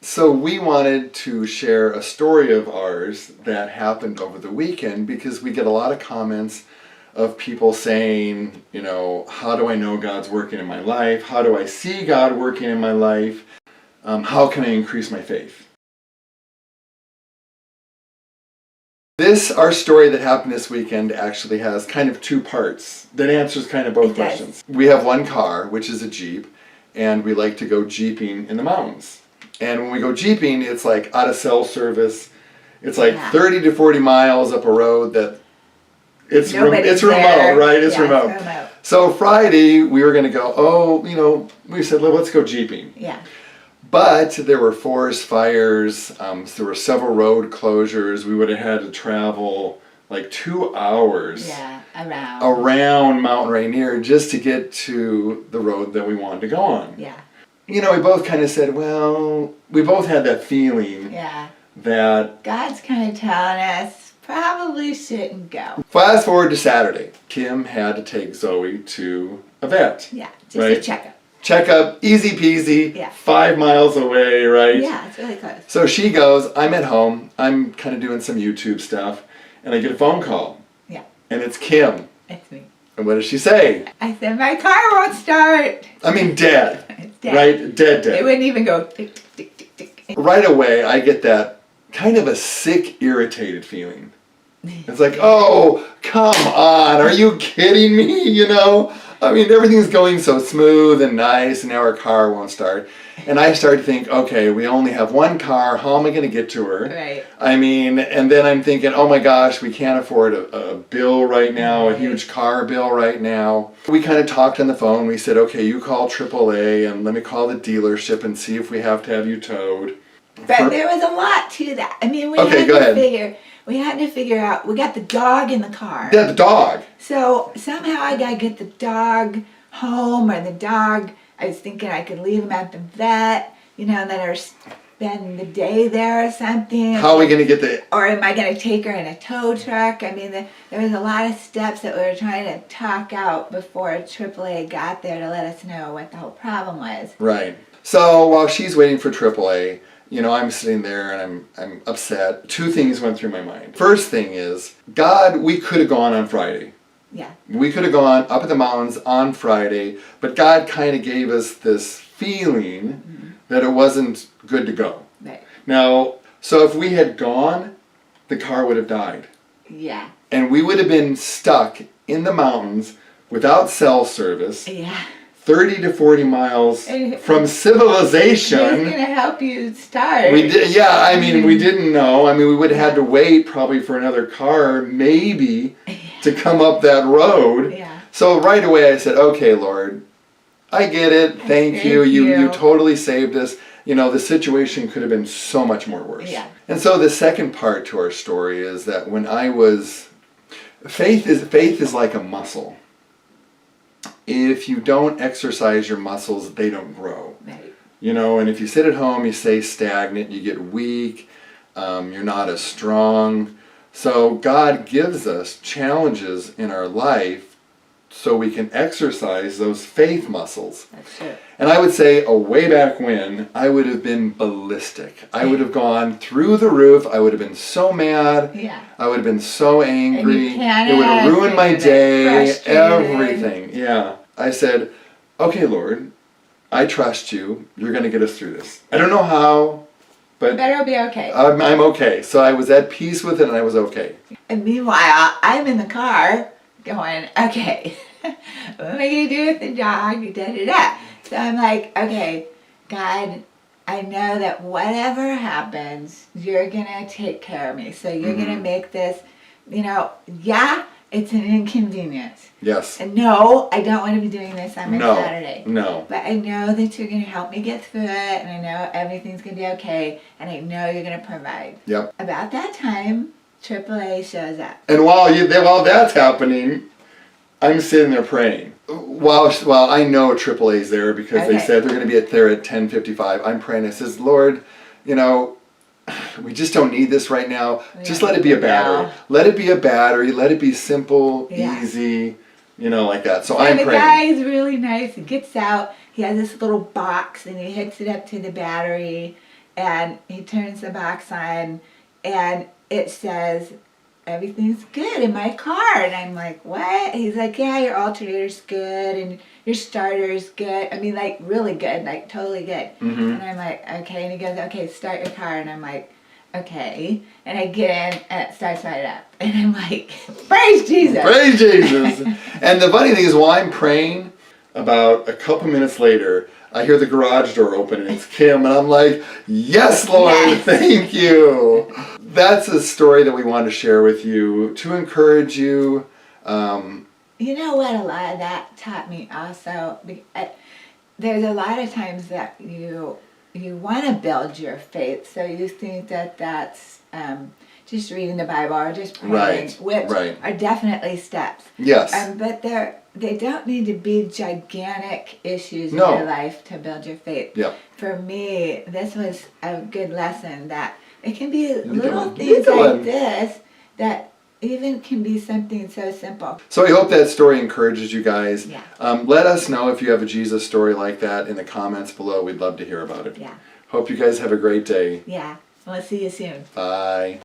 So we wanted to share a story of ours that happened over the weekend because we get a lot of comments of people saying, how do I know God's working in my life? How do I see God working in my life? How can I increase my faith? Our story that happened this weekend actually has kind of two parts that answers kind of both questions. We have one car, which is a Jeep, and we like to go Jeeping in the mountains. And when we go Jeeping, it's like out of cell service. It's like 30 to 40 miles up a road that it's remote, right? It's remote. So Friday, we were going to go, we said, let's go Jeeping. Yeah. But there were forest fires, there were several road closures. We would have had to travel like 2 hours around Mount Rainier just to get to the road that we wanted to go on. Yeah. We both kind of said, we both had that feeling that God's kind of telling us probably shouldn't go. Fast forward to Saturday. Kim had to take Zoe to a vet. Yeah, just a checkup. Checkup, easy peasy, 5 miles away, right? Yeah, it's really close. So she goes, I'm at home, I'm kind of doing some YouTube stuff, and I get a phone call. Yeah. And it's Kim. It's me. And what does she say? I said, my car won't start. I mean, dead. It's dead. Right? Dead. It wouldn't even go tick, tick, tick, tick, tick. Right away, I get that kind of a sick, irritated feeling. It's like, oh, come on, are you kidding me, I mean, everything's going so smooth and nice, and now our car won't start. And I started to think, okay, we only have one car, how am I going to get to her? Right. I mean, and then I'm thinking, oh my gosh, we can't afford a bill right now, a huge car bill right now. We kind of talked on the phone, we said, okay, you call AAA, and let me call the dealership and see if we have to have you towed. But there was a lot to that. I mean, we had to figure out, we got the dog in the car. Yeah, the dog. So somehow I got to get the dog home, or the dog, I was thinking I could leave him at the vet, and then or spend the day there or something. How are we going to get the... Or am I going to take her in a tow truck? I mean, there was a lot of steps that we were trying to talk out before AAA got there to let us know what the whole problem was. Right. So while she's waiting for AAA, I'm sitting there and I'm upset. Two things went through my mind. First thing is, God, we could have gone on Friday. Yeah. We could have gone up in the mountains on Friday, but God kind of gave us this feeling that it wasn't good to go. Right. Now, so if we had gone, the car would have died. Yeah. And we would have been stuck in the mountains without cell service. Yeah. 30 to 40 miles from civilization. Who's going to help you start? We didn't know. We would have had to wait probably for another car, maybe, to come up that road. Yeah. So right away I said, okay, Lord, I get it. Thank you. You totally saved us. The situation could have been so much more worse. Yeah. And so the second part to our story is that when faith is like a muscle. If you don't exercise your muscles, they don't grow. Right. And if you sit at home, you stay stagnant, you get weak, you're not as strong. So God gives us challenges in our life so we can exercise those faith muscles. That's it. And I would say, way back when, I would have been ballistic. I would have gone through the roof. I would have been so mad. Yeah. I would have been so angry. It would have ruined my day, everything. Yeah. I said, okay, Lord, I trust you. You're going to get us through this. I don't know how, but it'll be okay. I'm okay. So I was at peace with it, and I was okay. And meanwhile, I'm in the car going, okay, what am I going to do with the dog? Da, da, da. So I'm like, okay, God, I know that whatever happens, you're going to take care of me. So you're going to make this, it's an inconvenience. Yes. And no, I don't want to be doing this on my Saturday. No. But I know that you're going to help me get through it, and I know everything's going to be okay, and I know you're going to provide. Yep. About that time, AAA shows up. And while that's happening, I'm sitting there praying. While I know AAA's there because they said they're going to be there at 10:55, I'm praying. I says, Lord, we just don't need this right now. Just let it be a battery. Let it be a battery. Let it be simple, easy, like that. So I'm praying. The guy is really nice. He gets out. He has this little box, and he hooks it up to the battery. and he turns the box on, and it says, everything's good in my car. And I'm like, what? He's like, yeah, your alternator's good, and your starter's good. I mean, like, really good, like, totally good. And I'm like, okay. And he goes, okay, start your car. And I'm like, okay. And I get in, and it starts right up. And I'm like, praise Jesus. Praise Jesus. And the funny thing is, while I'm praying, about a couple minutes later, I hear the garage door open and it's Kim, and I'm like, yes, Lord, Yes. thank you. That's a story that we wanted to share with you to encourage you. You know what a lot of that taught me also? There's a lot of times that you want to build your faith, so you think that that's just reading the Bible or just praying, Right, which right. are definitely steps. Yes. But they don't need to be gigantic issues No. in your life to build your faith. Yep. For me, this was a good lesson that it can be a good little one. things You're like good. this that even can be something so simple. So I hope that story encourages you guys. Yeah. Let us know if you have a Jesus story like that in the comments below. We'd love to hear about it. Yeah. Hope you guys have a great day. Yeah. We'll see you soon. Bye.